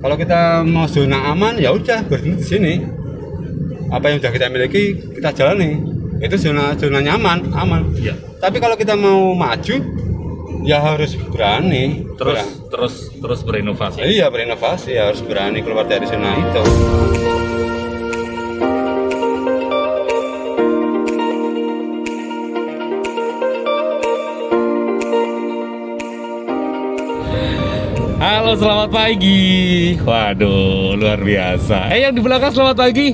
Kalau kita mau zona aman, ya udah berhenti di sini. Apa yang sudah kita miliki kita jalani. Itu zona nyaman, aman. Iya. Tapi kalau kita mau maju, ya harus berani. Terus berinovasi. Iya, berinovasi, ya harus berani keluar dari zona itu. Halo, selamat pagi. Waduh, luar biasa. Yang di belakang selamat pagi.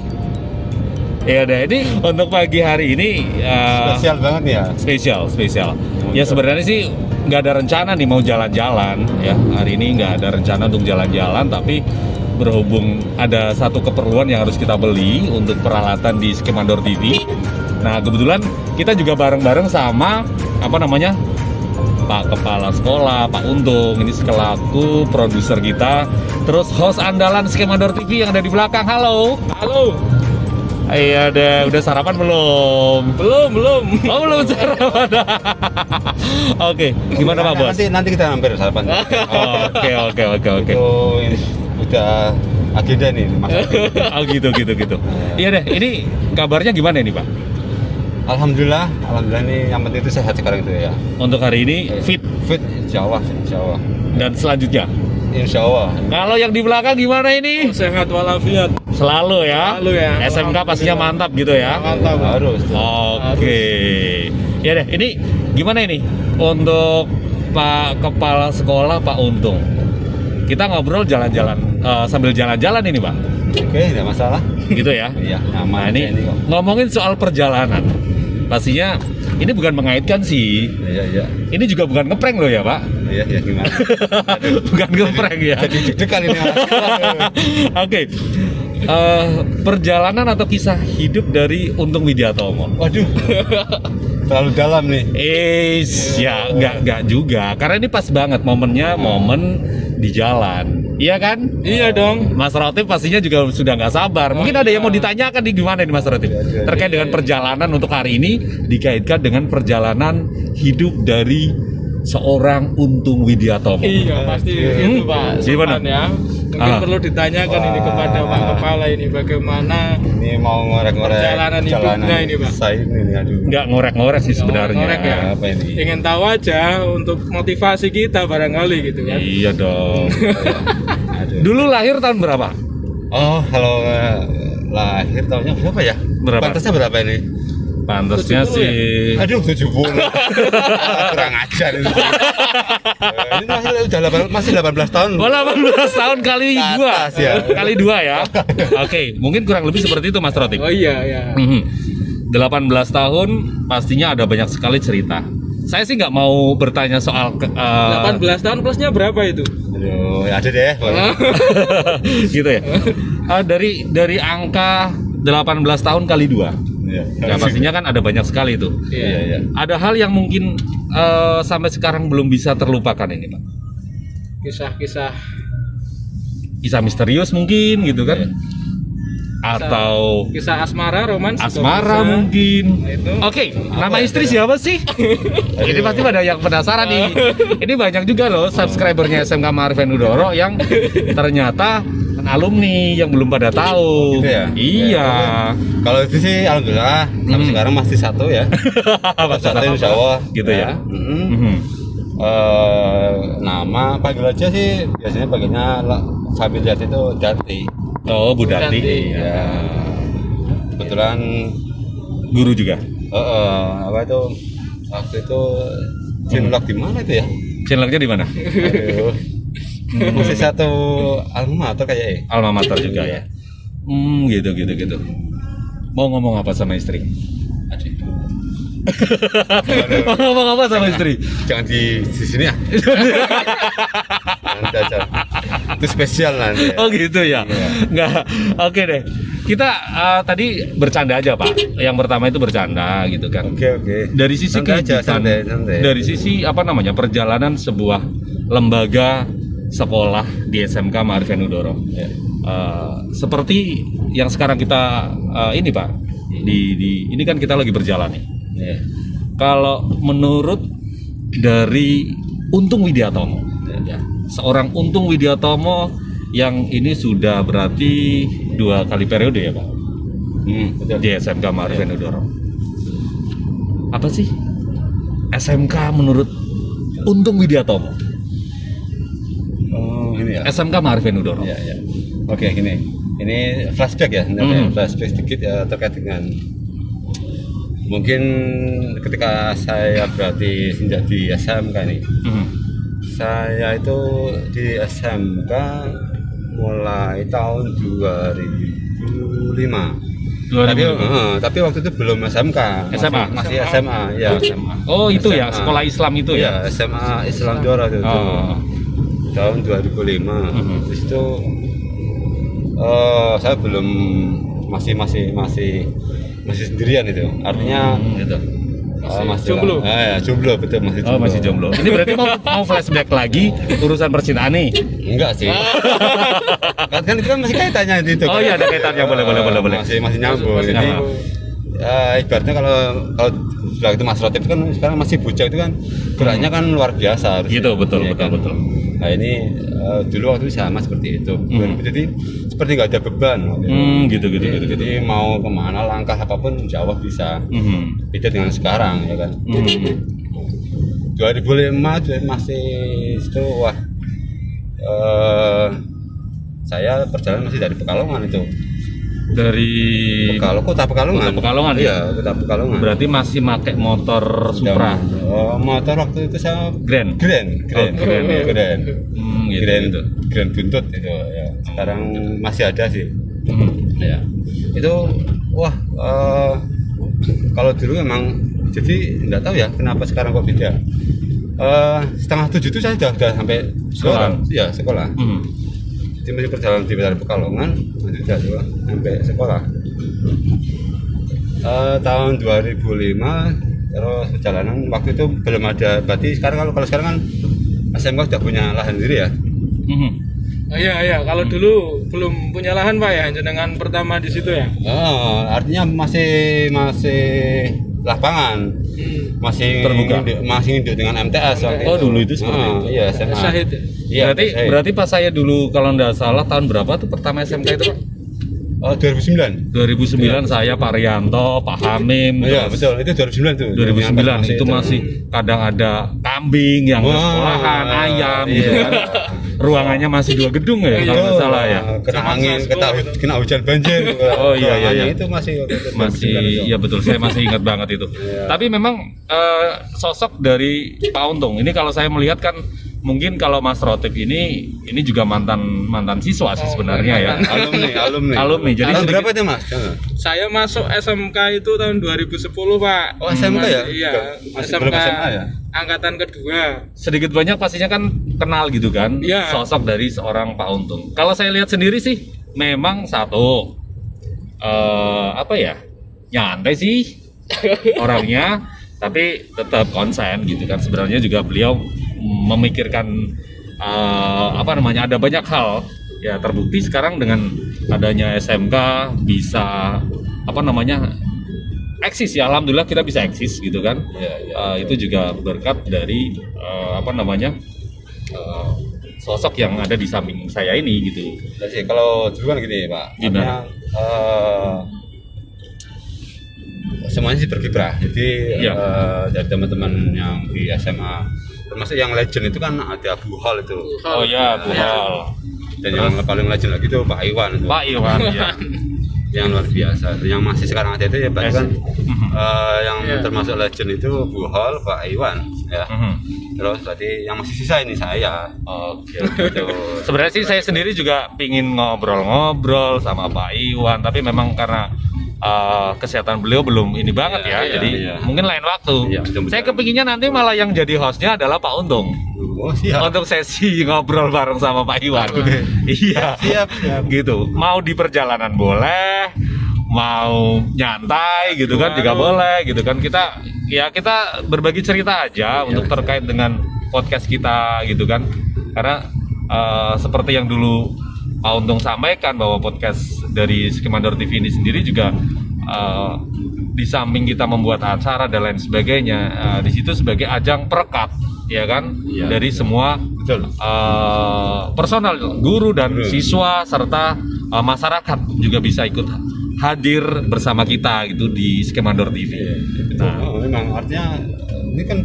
Ya udah, ini untuk pagi hari ini Spesial banget ya. spesial. Ya sebenarnya sih nggak ada rencana nih mau jalan-jalan ya. Hari ini nggak ada rencana untuk jalan-jalan, tapi berhubung ada satu keperluan yang harus kita beli untuk peralatan di Skemandor TV. Nah, kebetulan kita juga bareng-bareng sama Pak Kepala Sekolah, Pak Untung, ini selaku produser kita, terus host andalan Skemandor TV yang ada di belakang. Halo. Iya, udah sarapan belum? Belum. Oh, belum sarapan. Oke, gimana Pak Bos? Nanti kita hampir sarapan. Oke. Itu ini udah agenda nih, Mas. Oh gitu. Iya deh, ini kabarnya gimana nih Pak? Alhamdulillah nih yang penting itu sehat sekarang itu ya. Untuk hari ini fit Insya Allah. dan selanjutnya. Insya Allah. Kalau yang di belakang gimana ini? Sehat walafiat. Selalu ya. SMK pastinya mantap gitu ya. Mantap. Harus. Oke. Ya deh, ini gimana ini untuk Pak Kepala Sekolah Pak Untung? Kita ngobrol jalan-jalan sambil jalan-jalan ini, Pak. Oke, tidak masalah. Gitu ya. Iya, Nah, nyaman. ini ngomongin soal perjalanan. Pastinya ini bukan mengaitkan sih. Iya. Ini juga bukan ngeprank loh ya, Pak. Iya, gimana? Bukan ngeprank ya. Jadi deg-degan ini. Oke. Perjalanan atau kisah hidup dari Untung Widiatomo. Waduh. Terlalu dalam nih. Ya enggak juga. Karena ini pas banget momennya, momen di jalan. Iya kan? Iya dong. Mas Rotif pastinya juga sudah nggak sabar. Mungkin ada yang mau ditanyakan di gimana nih Mas Rotif? Terkait dengan perjalanan untuk hari ini dikaitkan dengan perjalanan hidup dari seorang Untung Widiatomo. Iya pasti itu Pak. Gimana? Sultan ya. Mungkin perlu ditanyakan ini kepada Pak Kepala ini bagaimana Ini mau ngorek-ngorek perjalanan hidupnya ini, Pak. Saya ini aduh. Nggak ngorek-ngorek sih sebenarnya. Ngorek ya. Apa ini? Ingin tahu aja untuk motivasi kita barangkali gitu kan. Iya dong. Aduh. Dulu lahir tahun berapa? Oh, kalau lahir tahunnya berapa ya? Berapa? Pantasnya berapa ini? Pantasnya 70 sih. Aduh, 70. Kurang ajar ini. Ini masih 18 tahun. Oh, 18 tahun kali Ke dua. atas ya. Kali dua ya. Oke, mungkin kurang lebih seperti itu Mas Rotif. Oh iya. 18 tahun pastinya ada banyak sekali cerita. Saya sih nggak mau bertanya soal 18 tahun plusnya berapa itu? Aduh, ya ada deh. gitu ya. Dari angka 18 tahun kali 2. Iya. Ya pastinya kan ada banyak sekali itu. Iya. Ada hal yang mungkin sampai sekarang belum bisa terlupakan ini, Pak. Kisah-kisah Kisah misterius mungkin gitu kan. Atau kisah asmara, romans asmara bisa. mungkin. Nah, itu. Oke, nama ya, istri itu? siapa sih? Ini pasti pada yang penasaran nih. Ini banyak juga loh subscribernya SMK Marven Udoro yang ternyata alumni yang belum pada tahu. Gitu ya? Iya. Kalau itu sih alhamdulillah sampai sekarang masih satu ya. Satu insya Allah Gitu ya. Nama panggil aja sih biasanya panggilnya sambil Jati itu Jati. Oh, Bu Dati. Dati. Ya. Kebetulan Guru juga. apa itu waktu itu cinlok di mana itu ya? Channelnya di mana? Aduh. Masih satu alma mater kayaknya. Alma mater juga ya. Gitu. Mau ngomong apa sama istri? Mau ngomong apa sama istri? Jangan di sini ya. Nanti aja. Itu spesial nanti. Oh gitu ya. Iya. Nggak. Oke deh. Kita tadi bercanda aja Pak. Yang pertama itu bercanda gitu kan. Oke. Dari sisi Santai aja, kehidupan, santai. dari sisi perjalanan sebuah lembaga sekolah di SMK Marven Udoro. Ya. Seperti yang sekarang kita ini Pak. Ini kan kita lagi berjalan nih. Ya. Kalau menurut dari Untung Widiatomo, ya, seorang Untung Widiatomo yang ini sudah berarti 2 kali periode ya Pak Betul. di SMK Ma'arif Venudoro. Apa sih SMK menurut Untung Widiatomo? Oh, ini ya. SMK Ma'arif Venudoro. Ya, ya. Oke, gini. Ini flashback ya, sebenarnya flashback sedikit ya terkait dengan mungkin ketika saya berarti sejak di SMK ini. Saya itu di SMK mulai tahun 2005. Tapi waktu itu belum SMK. SMA? Masih SMA, ya. Oh, itu SMA. ya, sekolah Islam itu ya? Ya, SMA Islam Jora itu. Tahun 2005. Terus itu saya belum masih sendirian itu. Artinya Gitu. masih jomblo. Ya, jomblo betul, masih jomblo. Oh, masih jomblo. Ini berarti mau flashback lagi urusan percintaan nih? Enggak sih. Kan itu kan masih kaitannya itu. Oh iya, ada kaitannya, boleh. Masih nyambung. Jadi ibaratnya kalau sudah itu Mas Rotip kan sekarang masih bocah itu kan geraknya kan luar biasa. Gitu, betul. Nah ini dulu waktu itu sama seperti itu. Jadi seperti nggak ada beban. Gitu. Jadi mau kemana langkah apapun insya Allah bisa. Beda dengan sekarang ya kan. 2005 masih itu wah. Saya perjalanan masih dari Pekalongan itu. Dari Kota Pekalongan. Kota Pekalongan, Iya, Kota Pekalongan. berarti masih pakai motor Supra. Motor waktu itu saya Grand. Grand Gitu. Grand buntut itu ya. Sekarang masih ada sih. Ya. Itu wah kalau dulu memang jadi nggak tahu ya kenapa sekarang kok beda. 6:30 itu saya sudah sampai sekolah. Iya, sekolah. Jadi masih perjalanan dari Pekalongan lanjut juga sampai sekolah. Tahun 2005 terus perjalanan waktu itu belum ada, berarti sekarang kalau sekarang kan SMK sudah punya lahan sendiri ya. Oh iya, kalau dulu belum punya lahan Pak ya, jenengan pertama di situ ya. Artinya masih lapangan. Masih terbuka, masih induk dengan MTS waktu itu. Dulu itu seperti itu. Iya, SMA. Syahid. Iya, berarti pas saya dulu kalau nggak salah tahun berapa tuh pertama SMK itu Pak? 2009. 2009 saya Pak Rianto, Pak Hamim. Iya, betul. Itu 2009 tuh. 2009 itu masih kadang ada kambing yang sekolahan, ayam gitu kan. Ruangannya masih 2 gedung ya kalau nggak salah ya. Kena angin, kena hujan banjir. Oh iya. Itu masih iya betul, saya masih ingat banget itu. Tapi memang sosok dari Pak Untung ini kalau saya melihat kan mungkin kalau Mas Rotip ini juga mantan siswa sih sebenarnya ya. Alumni. Jadi tahun berapa itu Mas? Saya masuk SMK itu tahun 2010 Pak. Oh SMK ya? Iya. Masih belum SMA ya? Angkatan kedua. Sedikit banyak pastinya kan kenal gitu kan, sosok dari seorang Pak Untung. Kalau saya lihat sendiri sih memang satu nyantai sih orangnya, tapi tetap konsen gitu kan. Sebenarnya juga beliau memikirkan ada banyak hal ya, terbukti sekarang dengan adanya SMK bisa eksis ya, alhamdulillah kita bisa eksis gitu kan. Itu juga berkat dari sosok yang ada di samping saya ini gitu. Jadi kalau dulu kan gini Pak, gimana? Semuanya sih berkiprah. Jadi dari teman-teman yang di SMA, termasuk yang legend itu kan ada Bu Hal itu. Oh iya, Bu Hal. Dan yang paling legend lagi itu Pak Iwan itu. Pak Iwan ya. Yang luar biasa. Yang masih sekarang ada itu ya Pak Iwan. Yang termasuk legend itu Bu Hal, Pak Iwan ya. Terus tadi yang masih sisa ini saya. Oke. Sebenarnya sih saya sendiri juga pingin ngobrol-ngobrol sama Pak Iwan, tapi memang karena kesehatan beliau belum ini banget jadi mungkin lain waktu. Saya kepinginnya nanti malah yang jadi hostnya adalah Pak Untung. Oh, siap. Untuk sesi ngobrol bareng sama Pak Iwan. Iya. Siap. Gitu. Mau di perjalanan boleh, mau nyantai gitu kan juga boleh gitu kan. Kita berbagi cerita aja untuk terkait dengan podcast kita gitu kan. Karena seperti yang dulu Pak Untung sampaikan bahwa podcast dari Skemandor TV ini sendiri juga di samping kita membuat acara dan lain sebagainya, di situ sebagai ajang perekat ya kan dari semua Betul. Personal guru dan Guru. siswa serta masyarakat juga bisa ikut hadir bersama kita gitu di Skemandor TV. Nah, Memang artinya ini kan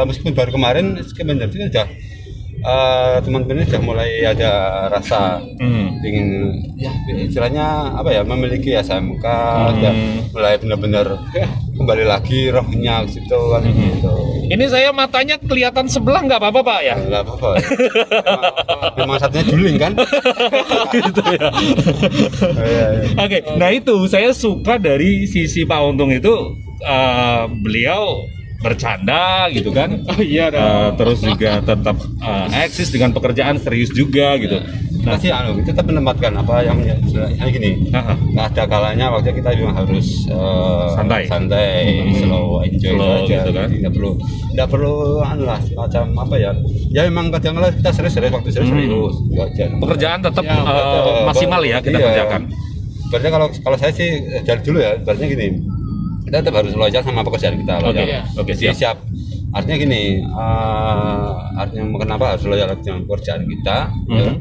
meskipun baru kemarin Skemandor TV udah teman-teman sudah mulai ada rasa ingin ya istilahnya apa ya, memiliki SMK, sudah mulai benar-benar kembali lagi rohnya gitu kan gitu. ini saya matanya kelihatan sebelah nggak apa-apa Pak ya? Nggak apa-apa. Memang satunya juling kan. Gitu ya. Iya, iya. Oke, nah itu saya suka dari sisi Pak Untung itu beliau bercanda gitu kan. Oh iya dong. Terus juga tetap eksis dengan pekerjaan serius juga gitu. Nah, Pasti tetap menempatkan apa yang gini. Aha. Nggak ada kalanya waktu kita memang harus Santai. slow, enjoy Slow aja gitu kan. Nggak perlu lah macam apa ya. Ya memang kadang-kadang kita serius waktu serius itu aja. pekerjaan tetap Ya, maksimal ya kita Iya. kerjakan. Berarti kalau saya sih dari dulu ya, berarti gini. Kita tetap harus loyal sama pekerjaan kita. Oke, loyal. oke, Jadi siap. Artinya gini, artinya kenapa harus loyal dengan pekerjaan kita? Ya.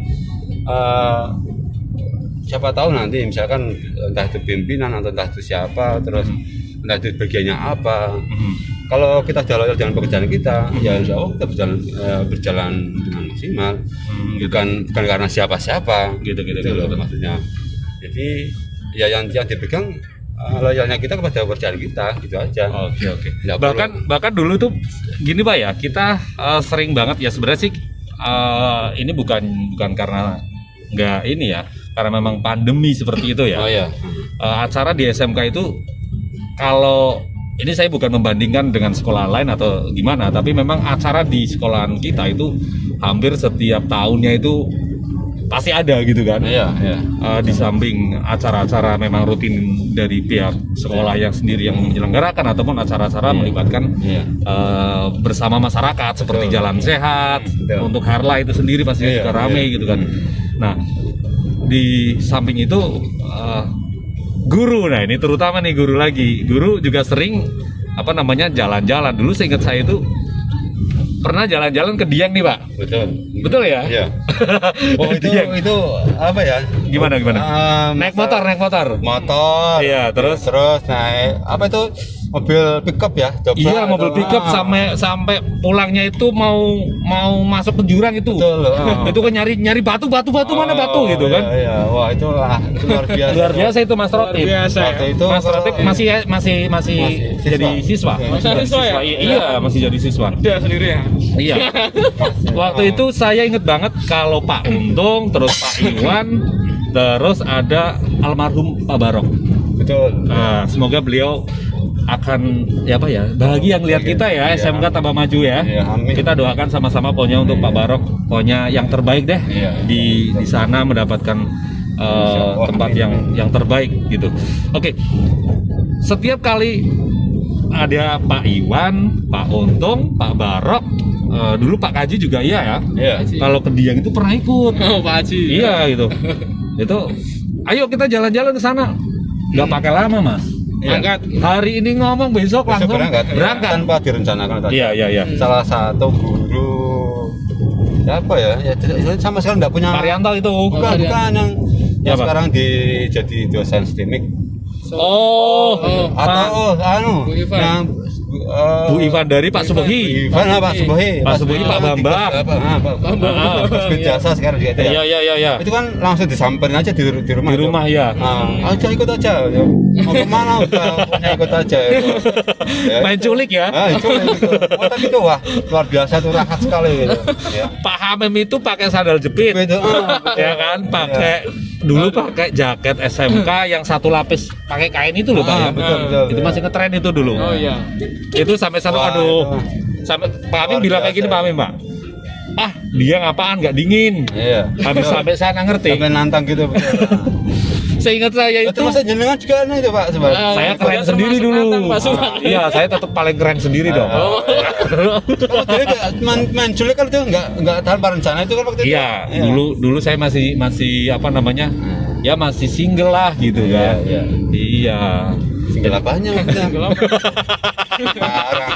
Siapa tahu nanti misalkan entah itu pimpinan atau entah itu siapa, terus entah itu bagiannya apa. Kalau kita sudah loyal dengan pekerjaan kita, ya insya Allah kita berjalan dengan maksimal. Bukan karena siapa-siapa. Gitu. Loh, maksudnya. Jadi ya yang dipegang loyalnya kita kepada pekerjaan kita, gitu aja. Oke. Nggak Bahkan dulu tuh gini Pak ya, kita sering banget ya sebenarnya sih ini bukan karena nggak ini ya, karena memang pandemi seperti itu ya. Oh ya. Acara di SMK itu kalau ini saya bukan membandingkan dengan sekolah lain atau gimana, tapi memang acara di sekolahan kita itu hampir setiap tahunnya itu pasti ada gitu kan. Iya. Di samping acara-acara memang rutin dari pihak sekolah yang sendiri yang menyelenggarakan ataupun acara-acara melibatkan bersama masyarakat seperti Betul. jalan sehat. Betul. Untuk Harla itu sendiri pasti Iya, juga rame iya. gitu kan. Nah, di samping itu guru, nah ini terutama nih guru lagi, guru juga sering jalan-jalan. Dulu seingat saya itu pernah jalan-jalan ke Dieng nih Pak. Betul ya? Iya. Oh Dieng. itu apa ya? Gimana? Naik motor. Motor. Iya, terus naik apa itu? Mobil pickup ya? Coba, iya, mobil atau- pickup sampai pulangnya itu mau masuk ke jurang itu. Betul. Itu kan nyari batu mana batu gitu kan. Iya. Wah, itu luar biasa. Luar biasa itu Mas Luar Rotip. biasa. Waktu itu Mas Rotip masih jadi siswa. Masih siswa ya? Iya, masih jadi siswa. Dia sendiri ya. Iya. Waktu itu saya inget banget kalau Pak Untung, terus Pak Iwan, terus ada almarhum Pak Barok. Betul. Nah, semoga beliau akan bahagia ngelihat kita ya, Iya. SMK tambah maju ya. Iya, amin. Kita doakan sama-sama pokoknya untuk Pak Barok, pokoknya yang terbaik deh Iya. di sana mendapatkan Insyaallah, tempat amin. yang terbaik gitu. Oke. Setiap kali ada Pak Iwan, Pak Untung, Pak Barok, dulu Pak Kaji juga iya ya. Iya. Kalau ke Dieng itu pernah ikut. Oh Pak Haji. Iya gitu. Itu ayo kita jalan-jalan ke sana. Nggak pakai lama, Mas. Iya. Angkat. Hari ini ngomong besok Besok langsung berangkat. tanpa direncanakan tadi. Iya. Salah satu guru apa ya sama sekali nggak punya Marianto itu. bukan yang Ya, Pak. sekarang jadi dosen STIMIK Oh, atau Bu Ivan. yang Bu Ivan dari Pak Subohi. Ivan Pak Subohi Pak Subohi, Pak Bambang. Pak jasa sekarang juga itu ya. Iya. Itu kan langsung disamperin aja di rumah. Di rumah ya. Aja ikut aja. Ya. Mau kemana udah pokoknya ikut aja. Itu. Ya, Main itu. culik ya. Itu. Oh, tapi itu wah luar biasa tuh rahat sekali gitu. Ya. Pak Hamim itu pakai sandal jepit. Itu, Ya kan, pakai dulu pakai jaket SMK yang satu lapis pakai kain itu loh Pak ya. betul. Itu masih ngetren itu dulu. Oh iya. Itu sampai satu Wah, aduh. itu. Sampai Pak Hamim Luar bilang kayak gini biasa. Pak Hamim, Pak. Ah, dia ngapaan nggak dingin. Iya. Habis sampai sana ngerti. Sampai nantang gitu. Seingat saya itu Terus jenengan juga itu Pak sebenarnya. saya Itu keren dia sendiri termasuk dulu. nantang, Pak Suman. Iya, saya tetap paling keren sendiri dong. Kalau jadi kayak main culik kan itu nggak tanpa rencana itu kan waktu itu. Iya, dulu saya masih apa namanya? Ya masih single lah gitu kan. Iya. Iya. Single apanya maksudnya? Single apa? Parah.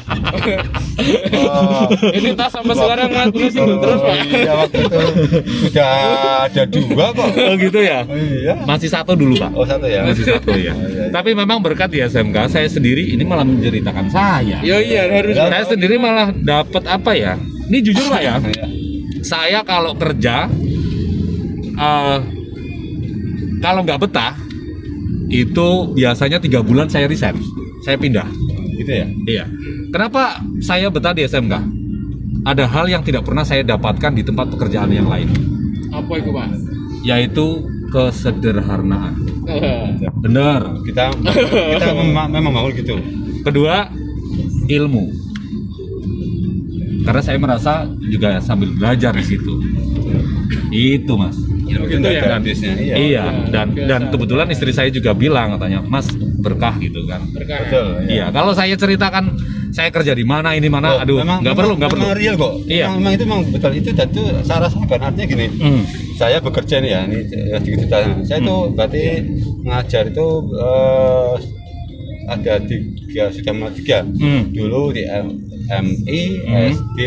Oh, Ini tas sampai sekarang ngaku single terus Pak. iya waktu itu sudah ada 2 kok. Oh gitu ya. Iya. Masih 1 dulu Pak. Oh 1 ya. Masih 1 ya. Tapi memang berkat di SMK saya sendiri ini malah menceritakan saya. Iya harus. Saya sendiri malah dapat apa ya? Ini jujur Pak ya. Saya kalau kerja kalau nggak betah itu biasanya 3 bulan saya resign, saya pindah. Gitu ya. Iya. Kenapa saya betah di SMK? Ada hal yang tidak pernah saya dapatkan di tempat pekerjaan yang lain, Apa itu Pak? yaitu kesederhanaan. Bener. Kita memang mau gitu. Kedua, ilmu. Karena saya merasa juga sambil belajar di situ. Itu Mas. Gitu Nggak ya. ada habisnya. Iya. Iya, dan kebetulan istri saya juga bilang katanya, "Mas, berkah gitu kan." Berkah. Betul. Iya, kalau saya ceritakan saya kerja di mana, ini mana, Oh, aduh, nggak perlu. Memang real kok. Iya. Memang itu memang betul itu dan itu saya rasakan artinya gini. Saya bekerja nih ya, ini di kedutaan. Saya tuh berarti ngajar itu ada 3 sudah mulai 3. Dulu di MI, SD,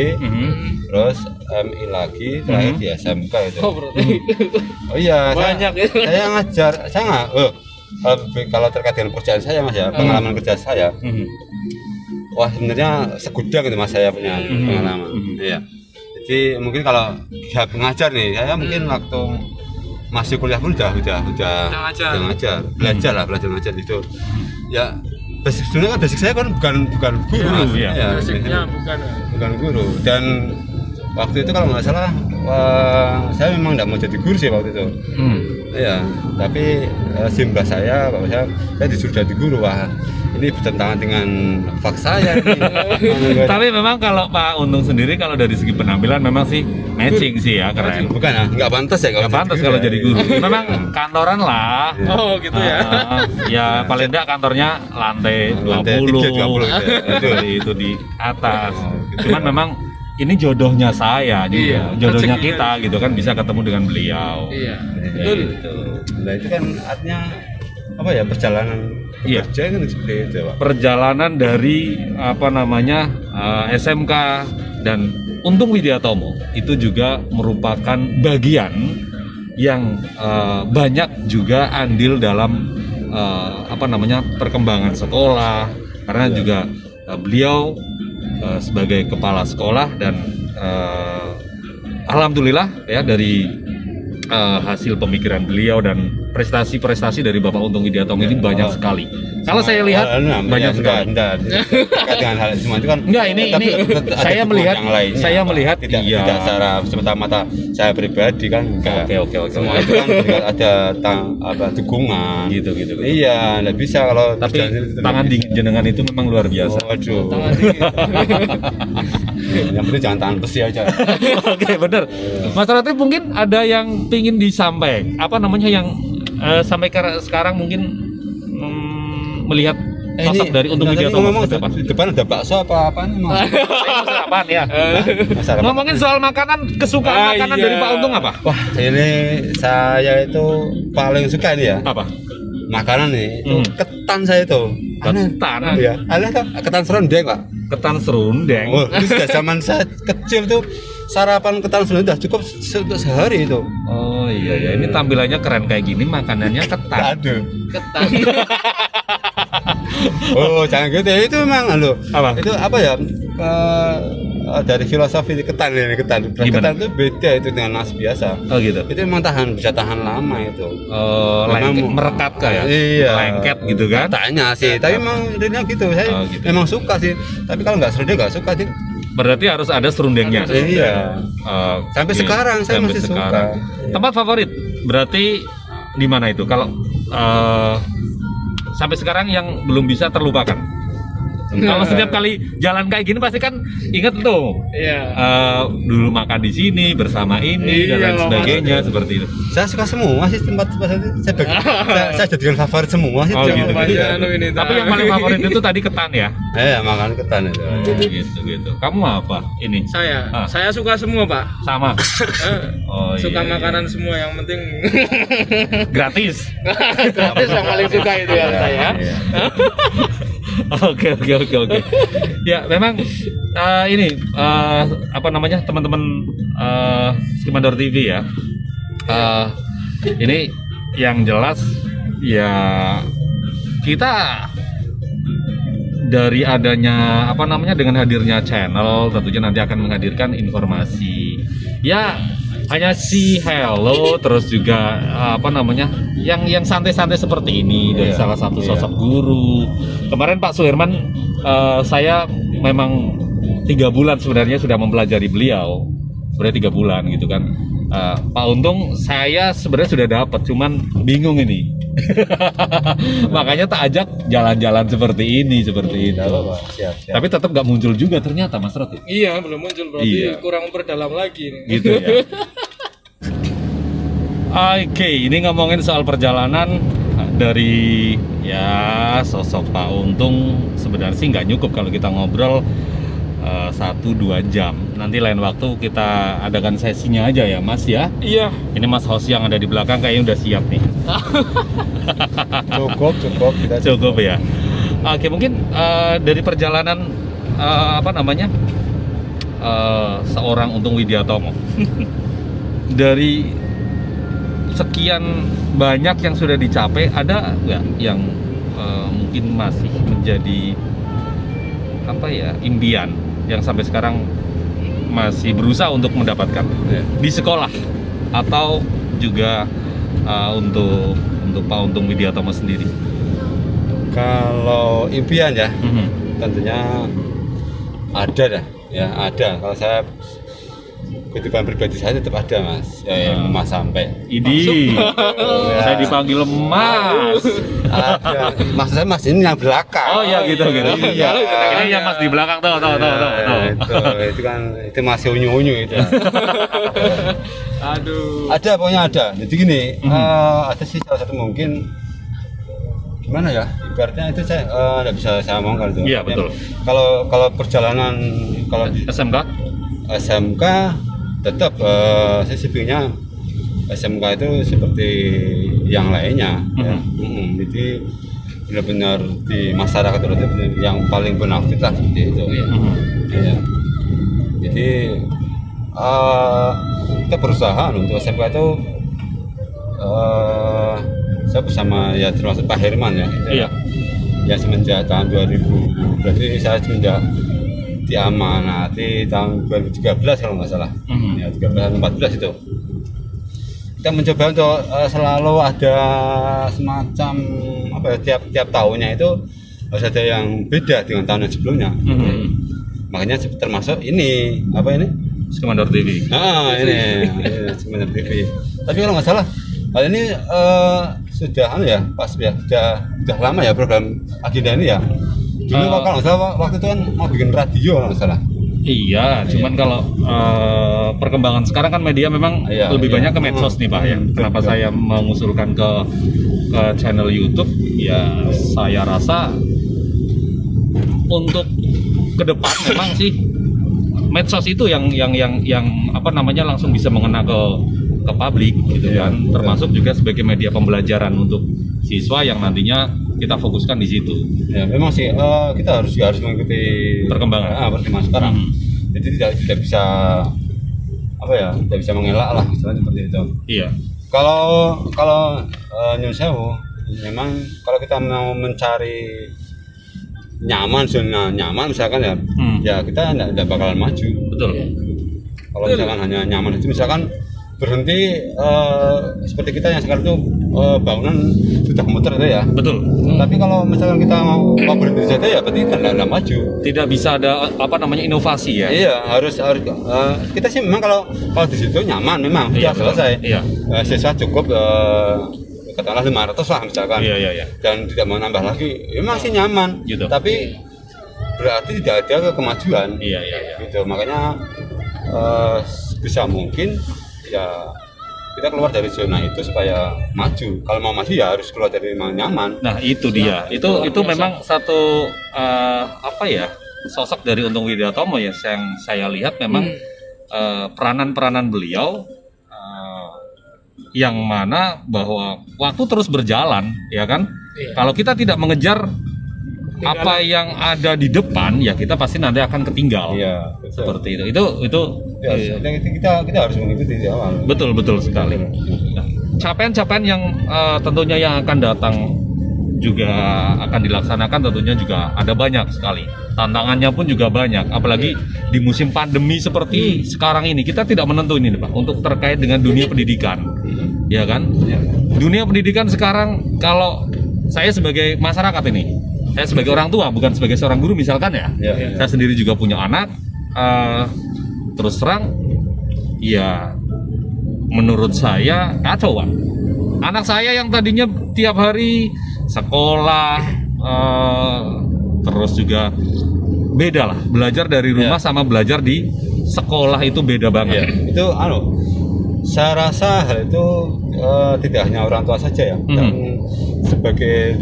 terus MI lagi, terakhir di SMK itu. Oh berarti. Oh iya, Banyak ya. saya ngajar, saya nggak. Kalau terkait dengan pekerjaan saya Mas ya, pengalaman kerja saya. Wah sebenarnya segudang itu Mas saya punya pengalaman. Iya. Jadi mungkin kalau ya pengajar nih, saya mungkin waktu masih kuliah pun udah ngajar, belajar ngajar itu. Ya sebenarnya kan basic saya kan bukan guru, Ya, Mas. iya. Ya, Basicnya bukan guru. Dan waktu itu kalau nggak salah, saya memang nggak mau jadi guru sih waktu itu. Iya, tapi simbah saya, bapak saya disuruh jadi guru. Wah, ini bertentangan dengan fak saya ini. Tapi memang kalau Pak Untung sendiri kalau dari segi penampilan memang sih matching sih ya, keren. Bukan ya, nggak pantas ya kalau Nggak pantas kalau jadi guru. Memang kantoran lah. Oh gitu ya. Ya paling enggak kantornya lantai 20, Lantai 3, 20 gitu ya. itu di atas. Cuman memang ini jodohnya saya juga, Iya, jodohnya rezekinya. kita gitu kan bisa ketemu dengan beliau. Iya. Betul. Nah itu kan artinya apa ya, perjalanan Iya. kerja kan seperti itu Pak. Perjalanan dari apa namanya SMK dan Untung Widyatomo itu juga merupakan bagian yang banyak juga andil dalam apa namanya perkembangan sekolah, karena juga beliau sebagai kepala sekolah dan alhamdulillah ya dari hasil pemikiran beliau dan prestasi-prestasi dari Bapak Untung Widyatomo ini banyak sekali. Kalau saya lihat banyak sekali. Enggak, terkait dengan hal semua itu kan. Enggak, ini tapi ada saya dukungan melihat yang lainnya, saya Pak. melihat tidak iya. secara semata-mata saya pribadi kan enggak. Oke. Semua itu kan juga ada dukungan. Gitu. Iya, nggak bisa kalau Tapi kerjaan itu nggak tangan bisa. dingin jenengan itu memang luar biasa. Oh, aduh. Tangan dingin. Yang penting jangan tangan besi aja. Oke, benar. Mas Latif mungkin ada yang pingin disampaikan. Apa namanya yang sampai sekarang mungkin melihat sosok dari Untung Widyatomo ngomong seperti apa? di depan ada bakso apa nih Mas? Apaan ya? Masalah. Ngomongin soal makanan, kesukaan makanan iya. dari Pak Untung apa? Wah, ini saya itu paling suka ini ya. Apa? Makanan nih, itu ketan saya itu. Ketan. Iya. Ada tuh ketan serundeng, Pak. Ketan serundeng. Oh, itu sudah zaman saya kecil tuh sarapan ketan serundeng udah cukup untuk sehari itu. Oh iya, ini tampilannya keren kayak gini, makanannya ketan. Aduh. Ketan. Oh, jangan gitu ya. Itu memang loh. Apa? Itu apa ya? Dari filosofi ketan ini ketan. Gimana? Ketan itu beda itu dengan nasi biasa. Oh gitu. Itu memang bisa tahan lama itu. Lengket, Memang- merekat kayak. Iya. Lengket gitu kan. Katanya sih, tapi memang realnya gitu. Saya Oh, gitu. memang suka sih. Tapi kalau nggak serundeng nggak suka sih. Berarti harus ada serundengnya. Iya. Sampai Oke. sekarang saya Sampai masih sekarang. suka. Tempat favorit berarti di mana itu? Kalau sampai sekarang yang belum bisa terlupakan. Kalau setiap kali jalan kayak gini pasti kan inget tuh. Iya. Dulu makan di sini bersama ini dan Iya, lain sebagainya seperti itu. Saya suka semua sih tempat-tempat saya jadikan favorit semua sih. Oh, gitu. Banyak Iya. ini. Tapi yang paling favorit itu tadi ketan ya. Makan ketan itu. Gitu. Kamu apa? Ini Saya suka semua, Pak. sama. Oh, Suka iya. makanan semua, yang penting Gratis. gratis yang paling suka itu ya saya. Iya. Oke. Ya memang ini apa namanya teman-teman Skimandor TV ya. Ini yang jelas ya kita dari adanya apa namanya dengan hadirnya channel tentunya nanti akan menghadirkan informasi ya hanya si hello terus juga apa namanya yang santai-santai seperti ini dari salah satu sosok guru. Kemarin Pak Suherman saya memang 3 bulan sebenarnya sudah mempelajari beliau, sebenarnya 3 bulan gitu kan. Pak Untung saya sebenarnya sudah dapat, cuman bingung ini. Makanya tak ajak jalan-jalan seperti ini. Siap. Tapi tetap nggak muncul juga ternyata Mas Roti. Iya, belum muncul, berarti Iya. kurang perdalam lagi nih. Gitu ya. Oke, ini ngomongin soal perjalanan dari ya sosok Pak Untung sebenarnya sih nggak nyukup kalau kita ngobrol 1-2 jam. Nanti lain waktu kita adakan sesinya aja ya Mas ya. Iya. Ini Mas host yang ada di belakang kayaknya udah siap nih. Cukup kita Cukup ya. Oke, mungkin dari perjalanan apa namanya seorang Untung Widiatomo dari sekian banyak yang sudah dicapai, ada nggak yang mungkin masih menjadi apa ya impian yang sampai sekarang masih berusaha untuk mendapatkan di sekolah atau juga untuk Pak Untung Widiatomo sendiri? Kalau impian ya, Mhm. tentunya ada dah. Ya ada. Kalau saya kehidupan pribadi saya tetap ada Mas. Mas sampai. Idi, saya dipanggil Mas. Ada. Maksud saya Mas ini yang belakang. Oh ya gitu. Iya. Ini yang Mas di belakang tuh. Itu kan itu masih unyu-unyu itu. Aduh. Ada pokoknya ada. Jadi gini, ada sih salah satu mungkin gimana ya? Ibaratnya itu saya nggak bisa saya omongkan itu. Iya, betul. Kalau perjalanan kalau di SMK? SMK tetap sisinya SMK itu seperti yang lainnya ya. Jadi benar-benar di masyarakat itu yang paling bonafit lah seperti itu ya. Ya. Jadi kita berusaha untuk SMK itu saya bersama ya termasuk Pak Herman ya gitu. Iya. Ya semenjak tahun 2000 berarti saya semenjak diamanati tahun 2013 kalau nggak salah. Ya 13 atau 14 itu kita mencoba untuk selalu ada semacam apa ya, tiap tahunnya itu harus ada yang beda dengan tahun yang sebelumnya. Makanya termasuk ini apa ini Skimandor TV. ini Skimandor TV. Tapi kalau nggak salah hal ini sudah ya pas ya sudah lama ya program agenda ini ya. Dulu kalau nggak salah waktu itu kan mau bikin radio kalau nggak salah. Iya, cuman kalau perkembangan sekarang kan media memang lebih banyak ke medsos nih Pak ya. Kenapa saya mengusulkan ke channel YouTube? Ya saya rasa untuk ke depan memang sih medsos itu yang apa namanya langsung bisa mengena ke publik gitu kan. Termasuk juga sebagai media pembelajaran untuk siswa yang nantinya kita fokuskan di situ. Ya memang sih kita harus mengikuti Perkembangan sekarang. Jadi tidak bisa apa ya, tidak bisa mengelak lah istilahnya seperti itu. Iya. Kalau nyun sewu memang kalau kita mau mencari zona nyaman misalkan ya, ya kita tidak bakalan maju. Betul. Kalau misalkan hanya nyaman itu misalkan berhenti seperti kita yang sekarang itu bangunan sudah muter itu ya. Betul. Tapi kalau misalkan kita mau berhenti saja ya berarti kita tidak maju. Tidak bisa ada apa namanya inovasi ya. Iya harus kita sih memang kalau di situ nyaman memang sudah selesai. Iya. Siswa cukup katakanlah 500 lah misalkan. Iya. Dan tidak mau nambah lagi. Memang sih nyaman. Gitu. Tapi berarti tidak ada kemajuan. Iya. Gitu. Makanya bisa mungkin ya kita keluar dari zona itu supaya maju. Kalau mau maju ya harus keluar dari zona nyaman. Nah itu dia, itu memang satu sosok dari Untung Widiatomo ya, yang saya lihat memang peranan-peranan beliau yang mana bahwa waktu terus berjalan, ya kan? Iya. Kalau kita tidak mengejar apa yang ada di depan, ya kita pasti nanti akan ketinggal. Iya, betul. Seperti itu. Itu Ya, kita harus mengikuti di awal. betul sekali. Nah, capaian-capaian yang tentunya yang akan datang juga akan dilaksanakan tentunya juga ada banyak sekali. Tantangannya pun juga banyak, apalagi di musim pandemi seperti sekarang ini. Kita tidak menentu ini Pak, untuk terkait dengan dunia pendidikan. Ya kan? Dunia pendidikan sekarang, kalau saya sebagai masyarakat ini, saya sebagai orang tua, bukan sebagai seorang guru misalkan ya. Saya sendiri juga punya anak, terus terang ya menurut saya kacau Pak. Anak saya yang tadinya tiap hari sekolah, terus juga beda lah, belajar dari rumah sama belajar di sekolah itu beda banget. Itu saya rasa hal itu tidak hanya orang tua saja ya, dan sebagai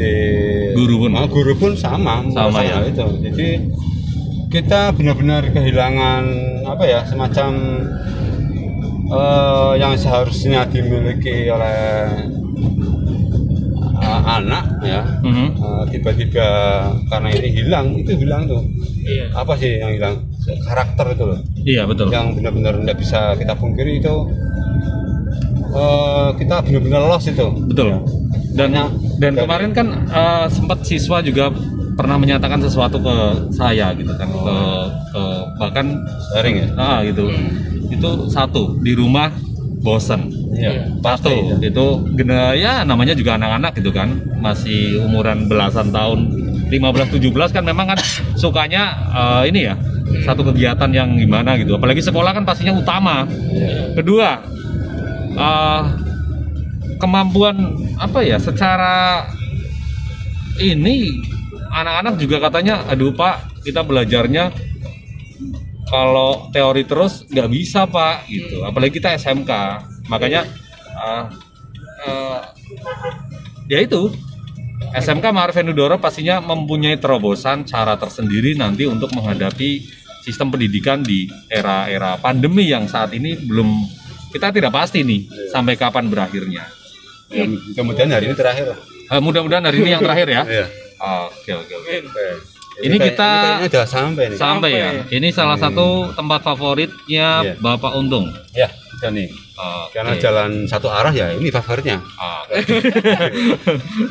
guru pun sama ya. hal itu. Jadi kita benar-benar kehilangan semacam yang seharusnya dimiliki oleh anak ya. Tiba-tiba karena ini hilang tuh. Iya. Apa sih yang hilang? Karakter itu loh. Iya betul. Yang benar-benar tidak bisa kita pungkiri itu, kita benar-benar lost itu. Betul. Dan kemarin kan sempat siswa juga pernah menyatakan sesuatu ke saya gitu kan, ke bahkan sharing ya. Gitu. Itu satu, di rumah bosen. Iya. Pasti itu ya namanya juga anak-anak gitu kan, masih umuran belasan tahun, 15-17 kan memang kan sukanya ini ya, satu kegiatan yang gimana gitu. Apalagi sekolah kan pastinya utama. Kedua, kemampuan secara ini anak-anak juga katanya, aduh Pak, kita belajarnya kalau teori terus nggak bisa Pak gitu. Apalagi kita SMK, makanya ya itu SMK Ma'arif Nudoro pastinya mempunyai terobosan cara tersendiri nanti untuk menghadapi sistem pendidikan di era pandemi yang saat ini kita tidak pasti nih sampai kapan berakhirnya. Ya, kemudian hari ini terakhir. Mudah-mudahan hari ini yang terakhir ya. Iya. Oke. Ini kita udah sampai ya. Ini salah satu tempat favoritnya Bapak Untung. Ya, udah nih. Karena jalan satu arah ya, ini favoritnya.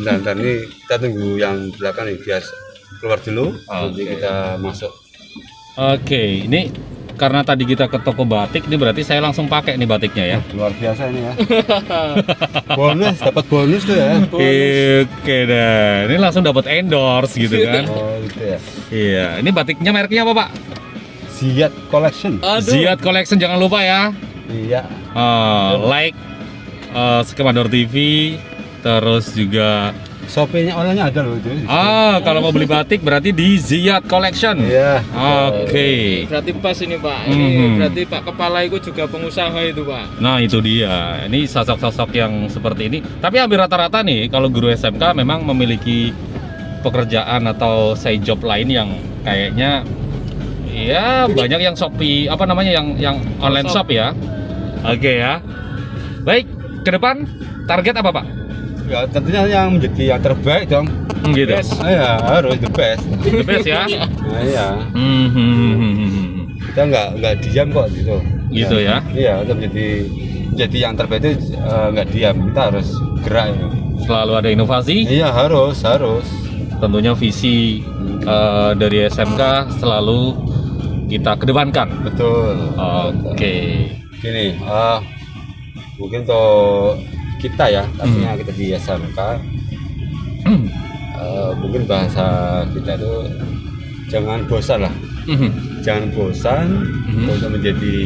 Bentar ini kita tunggu yang belakang nih, biar keluar dulu, nanti kita masuk. Oke, ini karena tadi kita ke toko batik, ini berarti saya langsung pakai nih batiknya ya. Luar biasa ini ya. Dapat bonus tuh ya. Oke dah, ini langsung dapat endorse gitu kan. Oh gitu ya. Iya, ini batiknya mereknya apa Pak? Ziyad Collection. Ziyad Collection, jangan lupa ya. Iya. Like Skemator TV, terus juga Shopee-nya orangnya ada loh itu. Kalau mau beli batik berarti di Ziyad Collection. Iya. Oke. Berarti pas ini Pak. Ini berarti Pak Kepala itu juga pengusaha itu Pak. Nah itu dia. Ini sosok-sosok yang seperti ini. Tapi hampir rata-rata nih kalau guru SMK memang memiliki pekerjaan atau side job lain yang kayaknya ya banyak yang Shopee yang online shop ya. Oke ya. Baik, ke depan target apa Pak? Ya tentunya yang menjadi yang terbaik dong. Gitu. Ya harus the best. The best ya. Nah, iya. Kita nggak diam kok gitu. Gitu ya. Iya, untuk menjadi yang terbaik itu nggak diam. Kita harus gerak. Ya. Selalu ada inovasi. Iya harus. Tentunya visi dari SMK selalu kita kedepankan. Betul. Oke. Gini, mungkin untuk kita ya, artinya kita di SMK, mungkin bahasa kita itu jangan bosan lah, jangan bosan untuk menjadi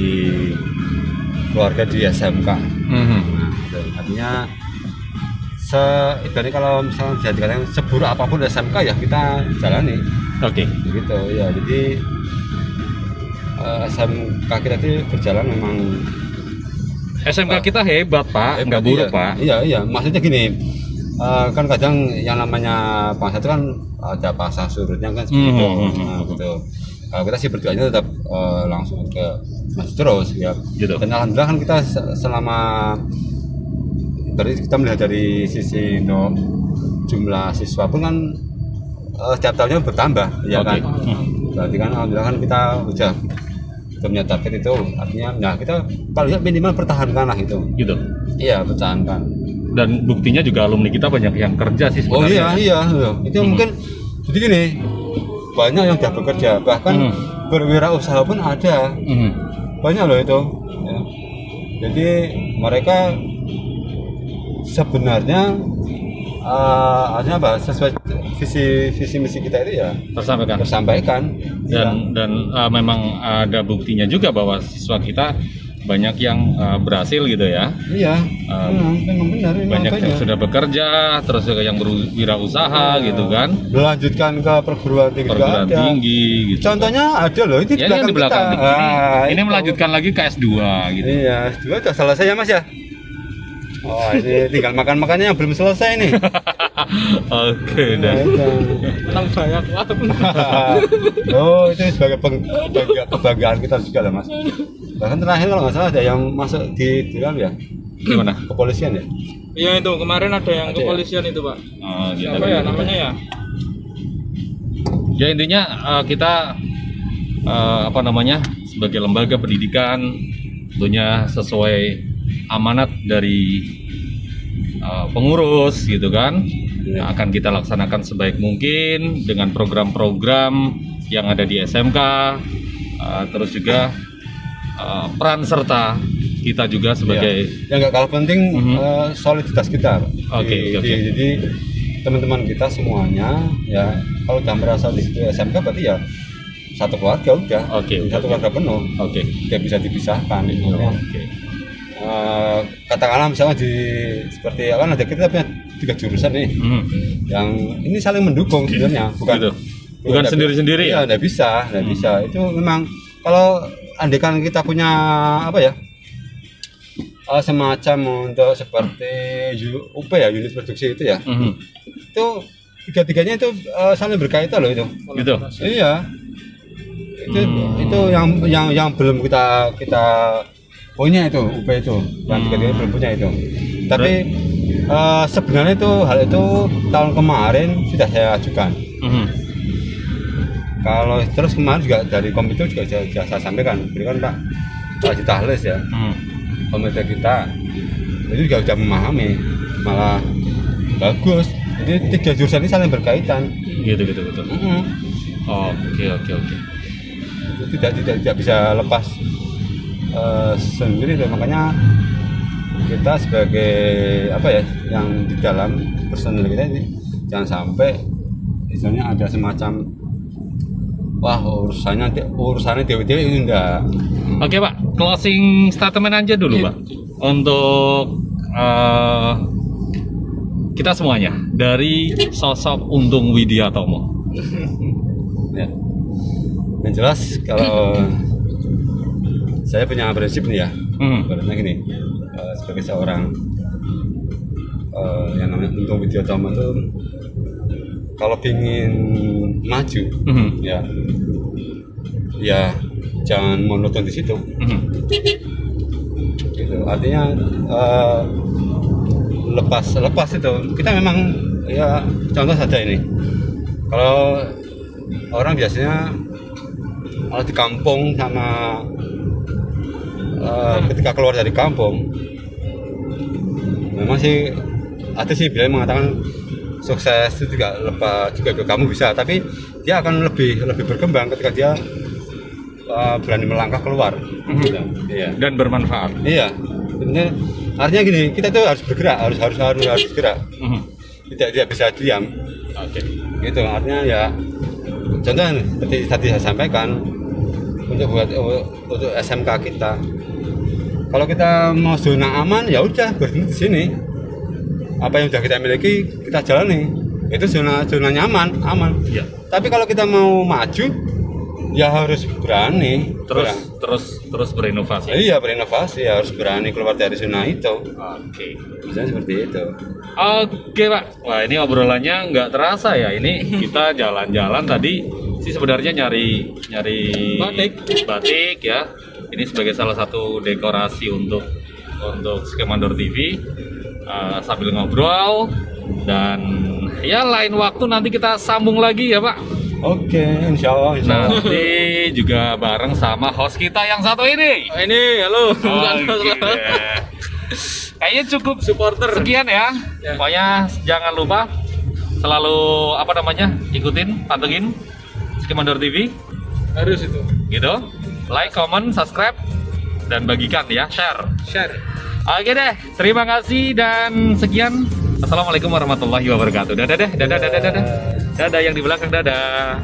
keluarga di SMK. Nah, artinya ibaratnya kalau misalnya bisa dikatakan seburuk apapun SMK ya kita jalani. Oke. Gitu ya. Jadi SMK kita itu berjalan memang SMK kita hebat Pak, nggak buruk iya. Pak. Iya, maksudnya gini, kan kadang yang namanya bangsa itu kan ada pasang surutnya kan seperti itu. Nah, gitu. Kalau kita sih berdoanya tetap langsung ke maju terus ya. Gitu. Dan alhamdulillah kan kita selama dari kita melihat dari sisi untuk jumlah siswa pun kan setiap tahunnya bertambah, ya Oke. kan. Berarti kan alhamdulillah kan kita udah punya target itu, artinya ya kita paling minimal pertahankan lah itu. Gitu. Iya, pertahankan. Dan buktinya juga alumni kita banyak yang kerja sih Oh sebenarnya. iya, itu mungkin jadi gini, banyak yang sudah bekerja, bahkan berwirausaha pun ada, banyak loh itu. Ya. Jadi mereka sebenarnya artinya apa? Sesuai visi misi kita itu ya tersampaikan. Dan memang ada buktinya juga bahwa siswa kita banyak yang berhasil gitu ya. Iya, memang benar. Banyak yang sudah bekerja, terus juga yang berwirausaha gitu kan. Melanjutkan ke perguruan tinggi. Perguruan tinggi gitu. Contohnya ada loh, ini Ya, yang di belakang kita. ini Itu. melanjutkan lagi ke S2 gitu. Iya, S2 udah selesai ya Mas ya? Oh, ini tinggal makan-makannya yang belum selesai nih. Oke, dan Menang banyak banget. Oh, itu sebagai kebanggaan kita juga lah Mas. Bahkan terakhir kalau nggak salah ada yang masuk di dalam ya, gimana? kepolisian ya. Iya itu kemarin ada yang Ada ya? kepolisian itu Pak. Oh, gitu. Siapa ya namanya ya? Ya intinya kita sebagai lembaga pendidikan tentunya sesuai amanat dari pengurus gitu kan, akan kita laksanakan sebaik mungkin dengan program-program yang ada di SMK, terus juga peran serta kita juga sebagai Yang nggak kalah penting soliditas kita. Oke. Jadi teman-teman kita semuanya ya kalau udah merasa di situ SMK berarti ya satu keluarga udah. Satu keluarga penuh. Tidak bisa dipisahkan. Katakanlah misalnya seperti kan ada kita punya 3 jurusan nih, yang ini saling mendukung sebenarnya, bukan sendiri-sendiri ya. Nggak bisa. Itu memang kalau andaikan kita punya apa ya, semacam untuk seperti UP ya, unit produksi itu ya, itu tiga-tiganya itu saling berkaitan loh itu. Gitu. Iya. Itu yang belum kita punya itu UP itu, yang tiga-tiganya belum punya itu. Tapi sebenarnya itu hal itu tahun kemarin sudah saya ajukan. Kalau terus kemarin juga dari komite juga saya sampaikan, berikan Pak Haji Tahlis ya, komite kita itu juga sudah memahami, malah bagus. Jadi 3 jurusan ini saling berkaitan. Gitu. Oke. Itu tidak bisa lepas sendiri, makanya kita sebagai apa ya, yang di dalam personil kita ini jangan sampai misalnya ada semacam urusannya dewi-dewi ini enggak. Oke Pak, closing statement aja dulu Pak untuk kita semuanya dari sosok Untung Widiatomo. Ya. Yang jelas kalau saya punya prinsip nih ya, berarti gini, sebagai seorang yang namanya Untung Widiatomo itu kalau ingin maju, ya jangan monoton di situ. Gitu. Artinya lepas itu kita memang ya, contoh saja ini, kalau orang biasanya kalau di kampung sama ketika keluar dari kampung memang sih ada sih bilang mengatakan sukses itu juga kamu bisa, tapi dia akan lebih berkembang ketika dia berani melangkah keluar. Iya. Dan bermanfaat. Iya. Sebenarnya artinya gini, kita tuh harus bergerak, harus bergerak. Tidak bisa diam. Oke. Gitu artinya ya. Contohnya seperti tadi saya sampaikan, untuk SMK kita, kalau kita mau zona aman ya udah berhenti di sini. Apa yang sudah kita miliki kita jalani, Itu zona nyaman, aman. Iya. Tapi kalau kita mau maju, ya harus berani. Terus berinovasi. Iya, berinovasi, harus berani keluar dari zona itu. Oke. Misalnya seperti itu. Oke Pak, wah ini obrolannya nggak terasa ya. Ini kita jalan-jalan tadi sih sebenarnya nyari batik ya. Ini sebagai salah satu dekorasi untuk Skemandor TV. Sambil ngobrol dan ya lain waktu nanti kita sambung lagi ya Pak. Oke, insya Allah. Nanti juga bareng sama host kita yang satu ini. Oh, ini halo. Bukan Oke. Kayaknya cukup supporter. sekian ya. Ya. Pokoknya jangan lupa selalu ikutin, pantengin Skemandor TV Harus itu. gitu. Like, comment, subscribe dan bagikan ya, share. Oke deh, terima kasih dan sekian. Assalamualaikum warahmatullahi wabarakatuh. Dadah. Dadah yang di belakang, dadah.